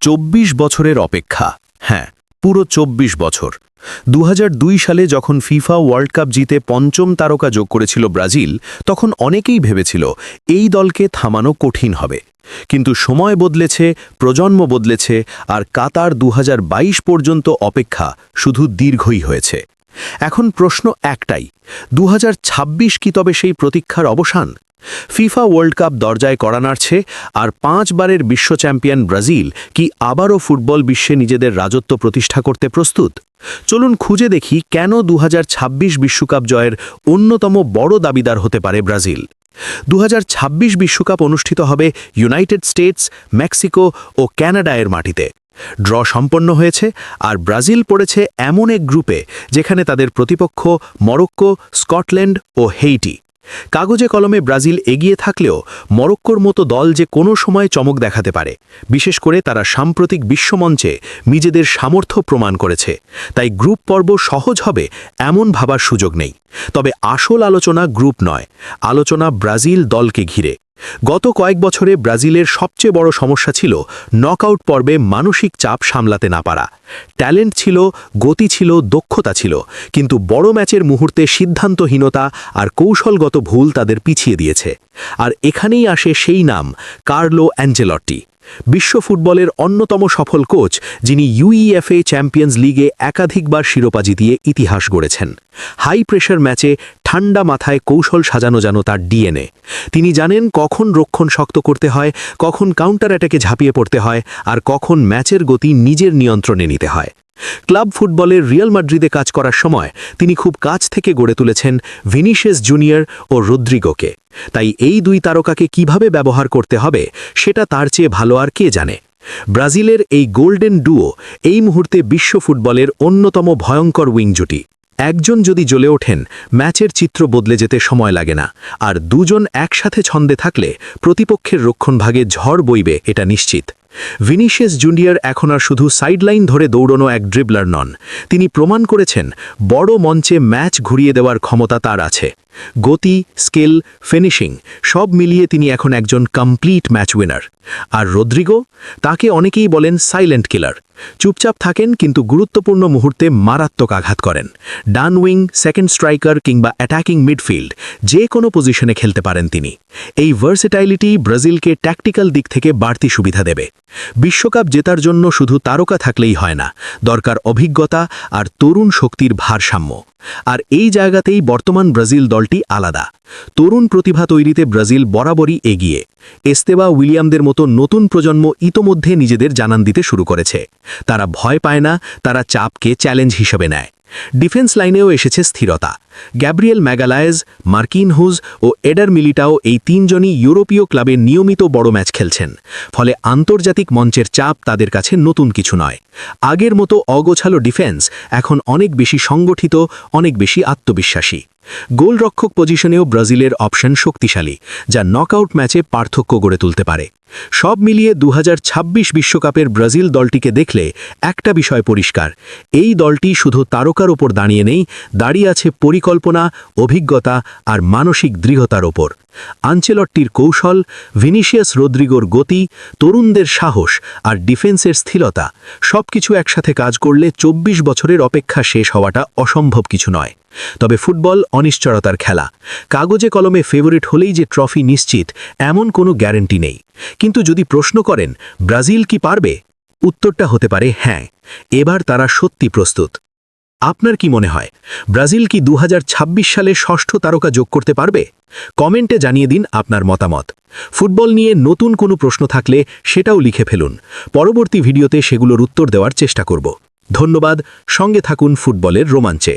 ২৪ বছরের অপেক্ষা, হ্যাঁ, পুরো ২৪ বছর। ২০০২ সালে যখন ফিফা ওয়ার্ল্ড কাপ জিতে পঞ্চম তারকা যোগ করেছিল ব্রাজিল, তখন অনেকেই ভেবেছিল এই দলকে থামানো কঠিন হবে। কিন্তু সময় বদলেছে, প্রজন্ম বদলেছে, আর কাতার ২০২২ পর্যন্ত অপেক্ষা শুধু দীর্ঘই হয়েছে। এখন প্রশ্ন একটাই, ২০২৬ কি তবে সেই প্রতীক্ষার অবসান? ফিফা ওয়ার্ল্ড কাপ দরজায় কড়া নাড়ছে, আর 5 বারের বিশ্ব চ্যাম্পিয়ন ব্রাজিল কি আবারও ফুটবল বিশ্বে নিজেদের রাজত্ব প্রতিষ্ঠা করতে প্রস্তুত? চলুন খুঁজে দেখি কেন ২০২৬ বিশ্বকাপ জয়ের অন্যতম বড় দাবিদার হতে পারে ব্রাজিল। ২০২৬ বিশ্বকাপ অনুষ্ঠিত হবে ইউনাইটেড স্টেটস, মেক্সিকো ও কানাডার মাটিতে। ড্র সম্পন্ন হয়েছে, আর ব্রাজিল পড়েছে এমন এক গ্রুপে যেখানে তাদের প্রতিপক্ষ মরক্কো, স্কটল্যান্ড ও হেইটি। কাগজে কলমে ব্রাজিল এগিয়ে থাকলেও মরক্কোর মতো দল যে কোনো সময় চমক দেখাতে পারে, বিশেষ করে তারা সাম্প্রতিক বিশ্বমঞ্চে নিজেদের সামর্থ্য প্রমাণ করেছে। তাই গ্রুপ পর্ব সহজ হবে এমন ভাবার সুযোগ নেই। তবে আসল আলোচনা গ্রুপ নয়, আলোচনা ব্রাজিল দলকে ঘিরে। গত কয়েক বছরে ব্রাজিলের সবচেয়ে বড় সমস্যা ছিল নকআউট পর্বে মানসিক চাপ সামলাতে না পারা। ট্যালেন্ট ছিল, গতি ছিল, দক্ষতা ছিল, কিন্তু বড় ম্যাচের মুহূর্তে সিদ্ধান্তহীনতা আর কৌশলগত ভুল তাদের পিছিয়ে দিয়েছে। আর এখানেই আসে সেই নাম, কার্লো অ্যাঞ্চেলত্তি। বিশ্ব ফুটবলের অন্যতম সফল কোচ, যিনি ইউইএফএ চ্যাম্পিয়ন্স লিগে একাধিকবার শিরোপা জিতিয়ে ইতিহাস গড়েছেন। হাই প্রেশার ম্যাচে ঠান্ডা মাথায় কৌশল সাজানো যেন তার ডিএনএ। তিনি জানেন কখন রক্ষণ শক্ত করতে হয়, কখন কাউন্টার অ্যাটাকে ঝাঁপিয়ে পড়তে হয়, আর কখন ম্যাচের গতি নিজের নিয়ন্ত্রণে নিতে হয়। ক্লাব ফুটবলের রিয়াল মাদ্রিদে কাজ করার সময় তিনি খুব কাছ থেকে গড়ে তুলেছেন ভিনিসিয়াস জুনিয়র ও রদ্রিগোকে। তাই এই দুই তারকাকে কিভাবে ব্যবহার করতে হবে সেটা তার চেয়ে ভালো আর কে জানে। ব্রাজিলের এই গোল্ডেন ডুও এই মুহূর্তে বিশ্ব ফুটবলের অন্যতম ভয়ঙ্কর উইং জুটি। একজন যদি জ্বলে ওঠেন, ম্যাচের চিত্র বদলে যেতে সময় লাগে না, আর দুজন একসাথে ছন্দে থাকলে প্রতিপক্ষের রক্ষণভাগে ঝড় বইবে, এটা নিশ্চিত। ভিনিসিয়াস জুনিয়র এখন আর শুধু সাইডলাইন ধরে দৌড়ানো এক ড্রিবলার নন। তিনি প্রমাণ করেছেন বড় মঞ্চে ম্যাচ ঘুরিয়ে দেওয়ার ক্ষমতা তার আছে। গতি, স্কিল, ফিনিশিং সব মিলিয়ে তিনি এখন একজন কমপ্লিট ম্যাচ উইনার। আর রদ্রিগো, তাকে অনেকেই বলেন সাইলেন্ট কিলার। চুপচাপ থাকেন, কিন্তু গুরুত্বপূর্ণ মুহূর্তে মারাত্মক আঘাত করেন। ডান উইং, সেকেন্ড স্ট্রাইকার কিংবা অ্যাটাকিং মিডফিল্ড, যে কোনো পজিশনে খেলতে পারেন তিনি। এই ভার্সেটাইলিটি ব্রাজিলকে ট্যাকটিক্যাল দিক থেকে বাড়তি সুবিধা দেবে। বিশ্বকাপ জেতার জন্য শুধু তারকা থাকলেই হয় না, দরকার অভিজ্ঞতা আর তরুণ শক্তির ভারসাম্য। আর এই জায়গাতেই বর্তমান ব্রাজিল দলটি আলাদা। তরুণ প্রতিভা তৈরিতে ব্রাজিল বরাবরই এগিয়ে। এস্তেবা উইলিয়ামদের মতো নতুন প্রজন্ম ইতোমধ্যে নিজেদের জানান দিতে শুরু করেছে। তারা ভয় পায় না, তারা চাপকে চ্যালেঞ্জ হিসেবে নেয়। ডিফেন্স লাইনেও এসেছে স্থিরতা। গ্যাব্রিয়েল ম্যাগালায়েজ, মার্কিনহুজ ও এডার মিলিটাও এই তিনজনই ইউরোপীয় ক্লাবে নিয়মিত বড় ম্যাচ খেলছেন। ফলে আন্তর্জাতিক মঞ্চের চাপ তাদের কাছে নতুন কিছু নয়। আগের মতো অগোছালো ডিফেন্স এখন অনেক বেশি সংগঠিত, অনেক বেশি আত্মবিশ্বাসী। গোলরক্ষক পজিশনেও ব্রাজিলের অপশন শক্তিশালী, যা নকআউট ম্যাচে পার্থক্য গড়ে তুলতে পারে। সব মিলিয়ে ২০২৬ বিশ্বকাপের ব্রাজিল দলটিকে দেখলে একটা বিষয় পরিষ্কার, এই দলটি শুধু তারকার ওপর দাঁড়িয়ে নেই, দাঁড়িয়ে আছে পরিকল্পনা, অভিজ্ঞতা আর মানসিক দৃঢ়তার ওপর। আনচেলত্তির কৌশল, ভিনিসিয়াস রদ্রিগোর গতি, তরুণদের সাহস আর ডিফেন্সের স্থিরতা সবকিছু একসাথে কাজ করলে ২৪ বছরের অপেক্ষা শেষ হওয়াটা অসম্ভব কিছু নয়। তবে ফুটবল অনিশ্চয়তার খেলা। কাগজে কলমে ফেভারিট হলেই যে ট্রফি নিশ্চিত, এমন কোনো গ্যারান্টি নেই। কিন্তু যদি প্রশ্ন করেন ব্রাজিল কি পারবে, উত্তরটা হতে পারে হ্যাঁ, এবার তারা সত্যি প্রস্তুত। আপনার কি মনে হয়, ব্রাজিল কি ২০২৬ সালে ষষ্ঠ তারকা যোগ করতে পারবে? কমেন্টে জানিয়ে দিন আপনার মতামত। ফুটবল নিয়ে নতুন কোনো প্রশ্ন থাকলে সেটাও লিখে ফেলুন। পরবর্তী ভিডিওতে সেগুলোর উত্তর দেওয়ার চেষ্টা করব। ধন্যবাদ, সঙ্গে থাকুন ফুটবলের রোমাঞ্চে।